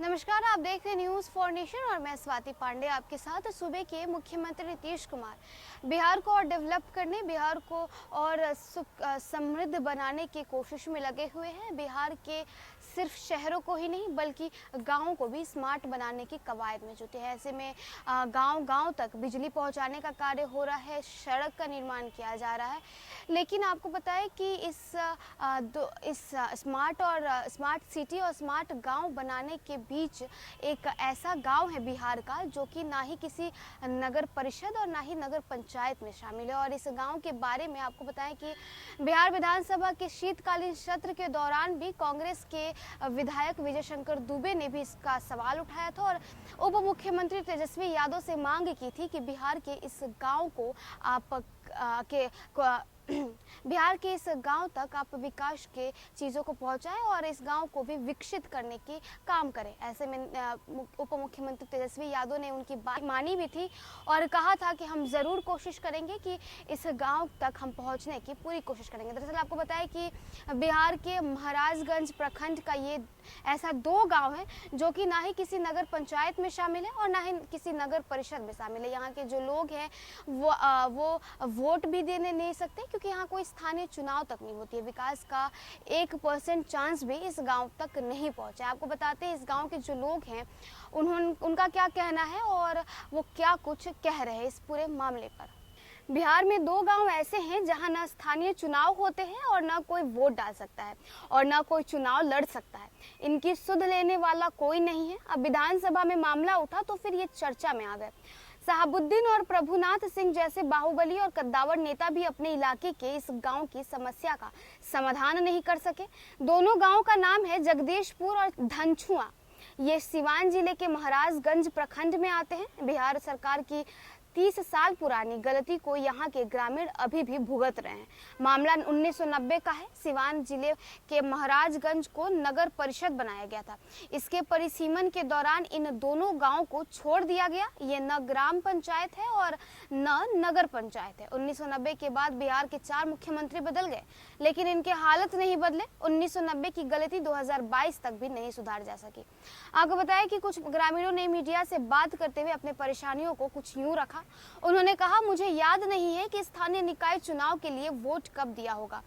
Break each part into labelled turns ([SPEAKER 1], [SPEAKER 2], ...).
[SPEAKER 1] नमस्कार, आप देख रहे हैं न्यूज़ फॉर नेशन और मैं स्वाति पांडे आपके साथ। सूबे के मुख्यमंत्री नीतीश कुमार बिहार को और डेवलप करने, बिहार को और समृद्ध बनाने की कोशिश में लगे हुए हैं। बिहार के सिर्फ शहरों को ही नहीं बल्कि गांवों को भी स्मार्ट बनाने की कवायद में जुटे हैं। ऐसे में गांव-गांव तक बिजली पहुंचाने का कार्य हो रहा है, सड़क का निर्माण किया जा रहा है। लेकिन आपको पता है कि इस स्मार्ट सिटी और स्मार्ट गांव बनाने के बीच एक ऐसा गांव है बिहार का जो कि ना ही किसी नगर परिषद और ना ही नगर पंचायत में शामिल है। और इस गांव के बारे में आपको बताएं कि बिहार विधानसभा के शीतकालीन सत्र के दौरान भी कांग्रेस के विधायक विजय शंकर दुबे ने भी इसका सवाल उठाया था और उप मुख्यमंत्री तेजस्वी यादव से मांग की थी कि बिहार के इस गांव को बिहार के इस गांव तक आप विकास के चीज़ों को पहुंचाएं और इस गांव को भी विकसित करने की काम करें। ऐसे में उप मुख्यमंत्री तेजस्वी यादव ने उनकी बात मानी भी थी और कहा था कि हम ज़रूर कोशिश करेंगे कि इस गांव तक हम पहुंचने की पूरी कोशिश करेंगे। दरअसल आपको बताएं कि बिहार के महाराजगंज प्रखंड का ये ऐसा दो गांव है जो कि ना ही किसी नगर पंचायत में शामिल है और ना ही किसी नगर परिषद में शामिल है। यहाँ के जो लोग हैं वो वोट भी देने नहीं सकते क्योंकि यहाँ कोई स्थानीय चुनाव तक नहीं होती है। विकास का 1% चांस भी इस गांव तक नहीं पहुंचा। आपको बताते हैं इस गांव के जो लोग हैं उनका क्या कहना है और वो क्या कुछ कह रहे हैं इस पूरे मामले पर। बिहार में दो गांव ऐसे हैं जहां ना स्थानीय चुनाव होते हैं और ना कोई वोट डाल सकता है और ना कोई चुनाव लड़ सकता है। इनकी सुध लेने वाला कोई नहीं है। अब विधानसभा में मामला उठा तो फिर ये चर्चा में आ गए। शहाबुद्दीन और प्रभुनाथ सिंह जैसे बाहुबली और कद्दावर नेता भी अपने इलाके के इस गांव की समस्या का समाधान नहीं कर सके। दोनों गांव का नाम है जगदीशपुर और धनछुआ। ये सिवान जिले के महाराजगंज प्रखंड में आते हैं। बिहार सरकार की 30 साल पुरानी गलती को यहाँ के ग्रामीण अभी भी भुगत रहे हैं। मामला 1990 का है। सिवान जिले के महाराजगंज को नगर परिषद बनाया गया था। इसके परिसीमन के दौरान इन दोनों गांवों को छोड़ दिया गया। ये न ग्राम पंचायत है और न नगर पंचायत है। 1990 के बाद बिहार के 4 मुख्यमंत्री बदल गए लेकिन इनके हालत नहीं बदले। 1990 की गलती 2022 तक भी नहीं सुधार जा सकी। आपको बताया कि कुछ ग्रामीणों ने मीडिया से बात करते हुए अपने परेशानियों को कुछ यूं रखा। उन्होंने कहा, मुझे याद नहीं है कि स्थानीय निकाय चुनाव के लिए वोट कब दिया होगा।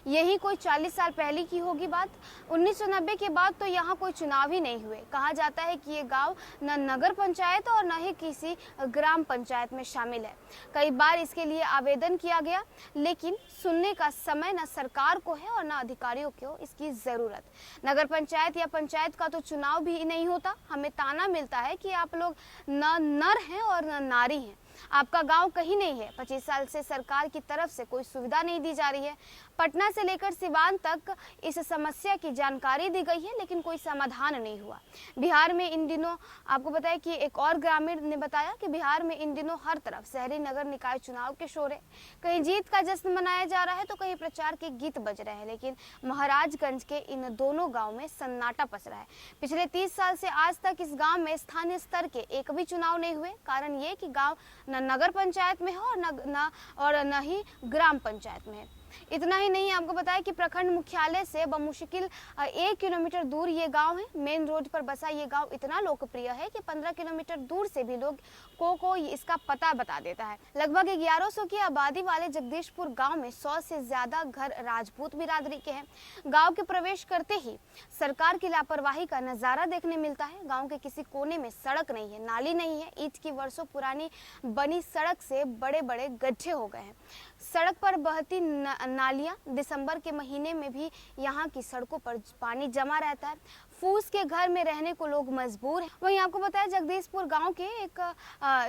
[SPEAKER 1] यही कोई 40 साल पहले की होगी बात। 1990 के बाद तो यहाँ कोई चुनाव ही नहीं हुए। कहा जाता है कि ये गांव न नगर पंचायत और न ही किसी ग्राम पंचायत में शामिल है। कई बार इसके लिए आवेदन किया गया लेकिन सुनने का समय न सरकार को है और न अधिकारियों को इसकी जरूरत। नगर पंचायत या पंचायत का तो चुनाव भी नहीं होता। हमें ताना मिलता है कि आप लोग न नर हैं और न नारी हैं। आपका गांव कहीं नहीं है। 25 साल से सरकार की तरफ से कोई सुविधा नहीं दी जा रही है। पटना से लेकर सिवान तक इस समस्या की जानकारी दी गई है लेकिन कोई समाधान नहीं हुआ। बिहार में इन दिनों आपको बताया कि एक और ग्रामीण ने बताया कि बिहार में इन दिनों हर तरफ शहरी नगर निकाय चुनाव के शोर है। कहीं जीत का जश्न मनाया जा रहा है तो कहीं प्रचार के गीत बज रहे हैं। लेकिन महाराजगंज के इन दोनों गाँव में सन्नाटा पसरा है। पिछले 30 साल से आज तक इस गाँव में स्थानीय स्तर के एक भी चुनाव नहीं हुए। कारण ये कि गाँव न नगर पंचायत में है और न ही ग्राम पंचायत में है। इतना ही नहीं, आपको बताया कि प्रखंड मुख्यालय से बमुश्किल 1 किलोमीटर दूर ये गांव है। मेन रोड पर बसा ये गांव इतना लोकप्रिय है कि 15 किलोमीटर दूर से भी लोग को इसका पता बता देता है। लगभग 1100 की आबादी वाले जगदीशपुर गांव में 100 से ज्यादा घर राजपूत बिरादरी के हैं। गांव के प्रवेश करते ही सरकार की लापरवाही का नजारा देखने मिलता है। गांव के किसी कोने में सड़क नहीं है, नाली नहीं है। ईंट की वर्षों पुरानी बनी सड़क से बड़े बड़े गड्ढे हो गए हैं। सड़क पर बहती नालियां, दिसंबर के महीने में भी यहाँ की सड़कों पर पानी जमा रहता है। फूस के घर में रहने को लोग मजबूर हैं। वहीं आपको बताया जगदीशपुर गांव के एक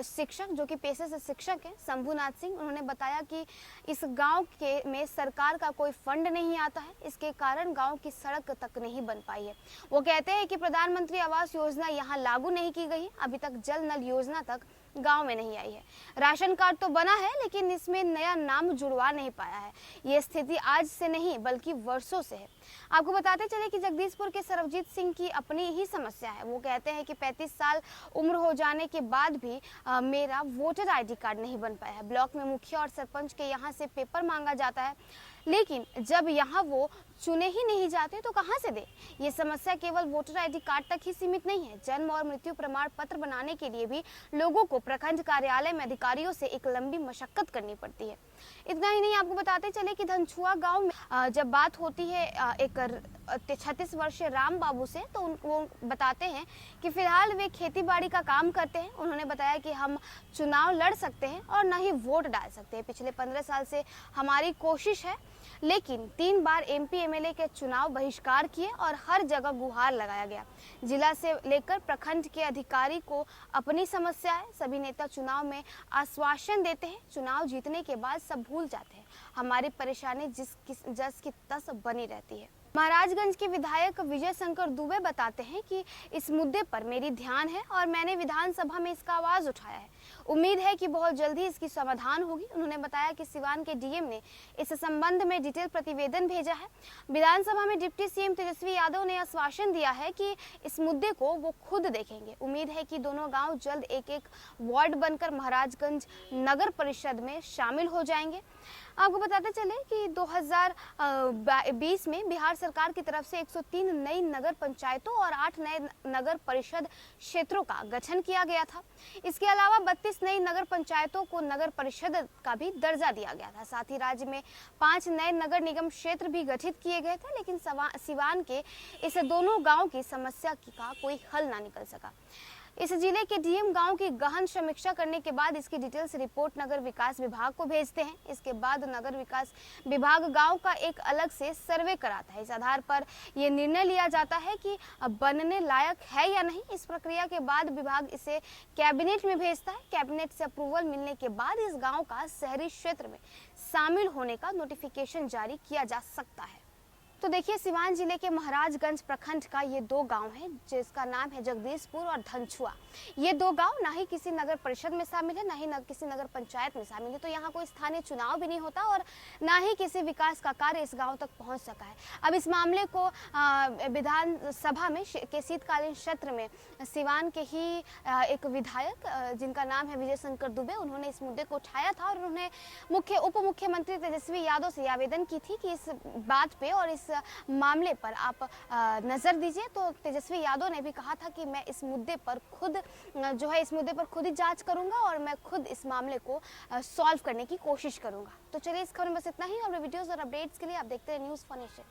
[SPEAKER 1] शिक्षक जो कि पेशे से शिक्षक हैं, शंभुनाथ सिंह, उन्होंने बताया कि इस गांव के में सरकार का कोई फंड नहीं आता है। इसके कारण गांव की सड़क तक नहीं बन पाई है। वो कहते हैं कि प्रधानमंत्री आवास योजना यहाँ लागू नहीं की गई। अभी तक जल नल योजना तक गांव में नहीं आई है। राशन कार्ड तो बना है लेकिन इसमें नया नाम जुड़वा नहीं पाया है। ये स्थिति आज से नहीं बल्कि वर्षों से है। आपको बताते चले कि जगदीशपुर के सरबजीत सिंह की अपनी ही समस्या है। वो कहते हैं कि 35 साल उम्र हो जाने के बाद भी मेरा वोटर ID कार्ड नहीं बन पाया है। ब्लॉक में मुखिया और सरपंच के यहाँ से पेपर मांगा जाता है लेकिन जब यहाँ वो चुने ही नहीं जाते तो कहां से दे। ये समस्या केवल वोटर आईडी कार्ड तक ही सीमित नहीं है। जन्म और मृत्यु प्रमाण पत्र बनाने के लिए भी लोगों को प्रखंड कार्यालय में अधिकारियों से एक लंबी मशक्कत करनी पड़ती है। इतना ही नहीं, आपको बताते चले कि धनछुआ गांव में जब बात होती है एक 36 वर्षीय राम बाबू से, तो वो बताते हैं कि फिलहाल वे खेती बाड़ी का काम करते हैं। उन्होंने बताया कि हम चुनाव लड़ सकते हैं और न ही वोट डाल सकते हैं। पिछले 15 साल से हमारी कोशिश है, लेकिन 3 बार एमपी एमएलए के चुनाव बहिष्कार किए और हर जगह गुहार लगाया गया। जिला से लेकर प्रखंड के अधिकारी को अपनी समस्या है। सभी नेता चुनाव में आश्वासन देते हैं, चुनाव जीतने के बाद सब भूल जाते हैं। हमारी परेशानी जस की तस बनी रहती है। महाराजगंज के विधायक विजय शंकर दुबे बताते हैं कि इस मुद्दे पर मेरी ध्यान है और मैंने विधानसभा में इसका आवाज उठाया है। उम्मीद है कि बहुत जल्दी इसकी समाधान होगी। उन्होंने बताया कि सिवान के डीएम ने इस संबंध में डिटेल प्रतिवेदन भेजा है। विधानसभा में डिप्टी सीएम तेजस्वी यादव ने आश्वासन दिया है कि इस मुद्दे को वो खुद देखेंगे। उम्मीद है कि दोनों गांव जल्द एक एक वार्ड बनकर महाराजगंज नगर परिषद में शामिल हो जाएंगे। आपको बताते चले कि 2020 में बिहार सरकार की तरफ से 103 नई नगर पंचायतों और 8 नए नगर परिषद क्षेत्रों का गठन किया गया था। इसके अलावा 32 नई नगर पंचायतों को नगर परिषद का भी दर्जा दिया गया था। साथ ही राज्य में 5 नए नगर निगम क्षेत्र भी गठित किए गए थे, लेकिन सिवान के इस दोनों गांव की समस्या का कोई हल ना निकल सका। इस जिले के डीएम गांव की गहन समीक्षा करने के बाद इसकी डिटेल्स रिपोर्ट नगर विकास विभाग को भेजते हैं। इसके बाद नगर विकास विभाग गांव का एक अलग से सर्वे कराता है। इस आधार पर यह निर्णय लिया जाता है कि बनने लायक है या नहीं। इस प्रक्रिया के बाद विभाग इसे कैबिनेट में भेजता है। कैबिनेट से अप्रूवल मिलने के बाद इस गाँव का शहरी क्षेत्र में शामिल होने का नोटिफिकेशन जारी किया जा सकता है। तो देखिए, सिवान जिले के महाराजगंज प्रखंड का ये 2 गांव है, जिसका नाम है जगदीशपुर और धनछुआ। ये 2 गांव ना ही किसी नगर परिषद में शामिल है, ना ही किसी नगर पंचायत में शामिल है। तो यहाँ कोई स्थानीय चुनाव भी नहीं होता और ना ही किसी विकास का कार्य इस गांव तक पहुंच सका है। अब इस मामले को विधानसभा में के शीतकालीन सत्र में सिवान के ही एक विधायक जिनका नाम है विजय शंकर दुबे, उन्होंने इस मुद्दे को उठाया था और उन्होंने उप मुख्यमंत्री तेजस्वी यादव से आवेदन की थी कि इस बात पे और इस मामले पर आप नजर दीजिए। तो तेजस्वी यादव ने भी कहा था कि मैं इस मुद्दे पर खुद ही जांच करूंगा और मैं खुद इस मामले को सॉल्व करने की कोशिश करूंगा। तो चलिए, इस खबर में बस इतना ही। और वीडियोस और अपडेट्स के लिए आप देखते रहिए न्यूज़ फॉर नेशन।